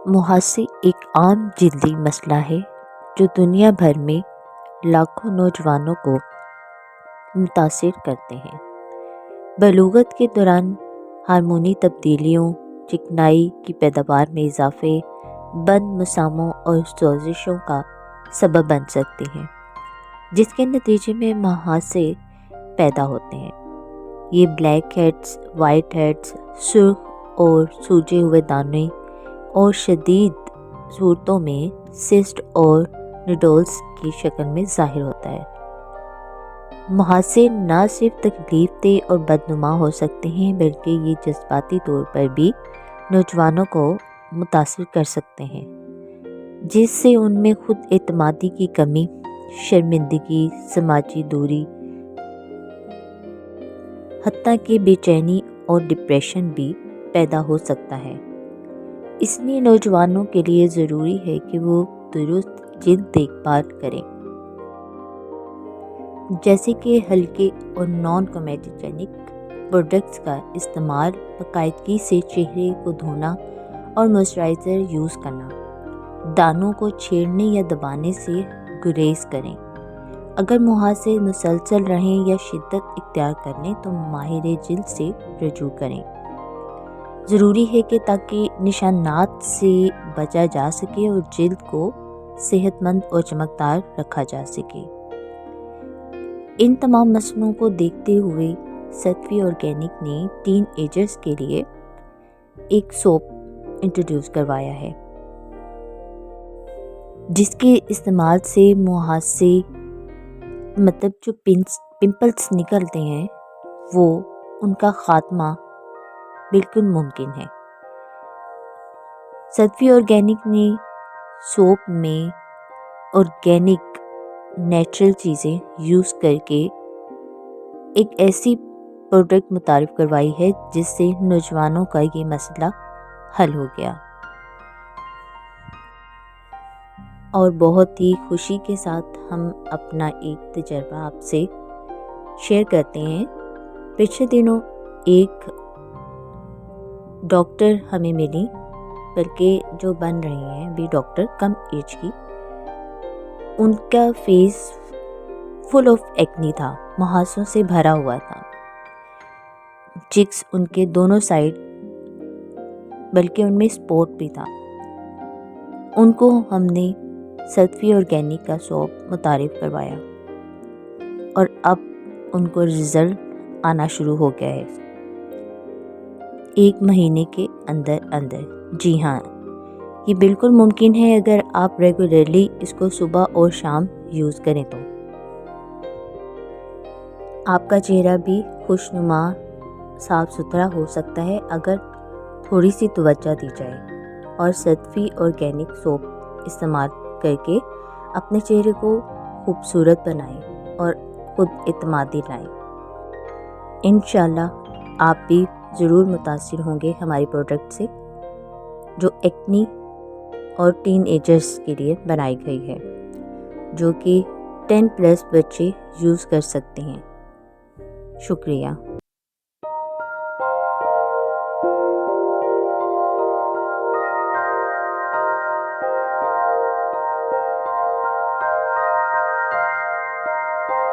मुहासे एक आम जल्दी मसला है जो दुनिया भर में लाखों नौजवानों को मुतासिर करते हैं। बलूगत के दौरान हार्मोनी तब्दीलियों, चिकनाई की पैदावार में इजाफे, बंद मसामों और सोजिशों का सबब बन सकते हैं, जिसके नतीजे में मुहासे पैदा होते हैं। ये ब्लैक हेड्स, वाइट हेड्स, सुर्ख और सूजे हुए दाने और शदीद सूरतों में सिस्ट और नोडल्स की शक्ल में ज़ाहिर होता है। मुहासे न सिर्फ तकलीफ देह और बदनुमा हो सकते हैं, बल्कि ये जज्बाती तौर पर भी नौजवानों को मुतासिर कर सकते हैं, जिससे उनमें खुद एतमादी की कमी, शर्मिंदगी, समाजी दूरी, हत्ता कि बेचैनी और डिप्रेशन भी पैदा हो सकता है। इसलिए नौजवानों के लिए ज़रूरी है कि वो दुरुस्त जिल्द देखभाल करें, जैसे कि हल्के और नॉन कॉमेडोजेनिक प्रोडक्ट्स का इस्तेमाल, बाकायदगी से चेहरे को धोना और मॉइस्चराइज़र यूज़ करना, दानों को छेड़ने या दबाने से गुरेज करें। अगर मुहासे मुसलसल रहें या शिद्दत इख्तियार करें तो माहिर जिल्द से रजू करें। ज़रूरी है कि ताकि निशानात से बचा जा सके और जिल्द को सेहतमंद और चमकदार रखा जा सके। इन तमाम मसलों को देखते हुए सतफी ऑर्गेनिक ने टीन एजर्स के लिए एक सोप इंट्रोड्यूस करवाया है, जिसके इस्तेमाल से मुहासे मतलब जो पिंपल्स निकलते हैं वो उनका ख़ात्मा बिल्कुल मुमकिन है। सतफी ऑर्गेनिक ने सोप में ऑर्गेनिक नेचुरल चीज़ें यूज़ करके एक ऐसी प्रोडक्ट मुतारिफ करवाई है जिससे नौजवानों का ये मसला हल हो गया। और बहुत ही खुशी के साथ हम अपना एक तजर्बा आपसे शेयर करते हैं। पिछले दिनों एक डॉक्टर हमें मिली, बल्कि जो बन रही हैं भी डॉक्टर, कम एज की। उनका फेस फुल ऑफ एक्नी था, मुहासों से भरा हुआ था, चिक्स उनके दोनों साइड, बल्कि उनमें स्पॉट भी था। उनको हमने सतफी ऑर्गेनिक का सोप मुतारिफ करवाया और अब उनको रिज़ल्ट आना शुरू हो गया है 1 महीने के अंदर अंदर। जी हाँ, ये बिल्कुल मुमकिन है अगर आप रेगुलरली इसको सुबह और शाम यूज़ करें तो। आपका चेहरा भी खुशनुमा, साफ़ सुथरा हो सकता है अगर थोड़ी सी तवज्जो दी जाए और सतफी ऑर्गेनिक सोप इस्तेमाल करके अपने चेहरे को खूबसूरत बनाएं और खुद एतमादी लाएं। इंशाल्लाह आप भी ज़रूर मुतासिर होंगे हमारी प्रोडक्ट से, जो एक्नी और टीन एजर्स के लिए बनाई गई है, जो कि 10+ बच्चे यूज़ कर सकते हैं। शुक्रिया।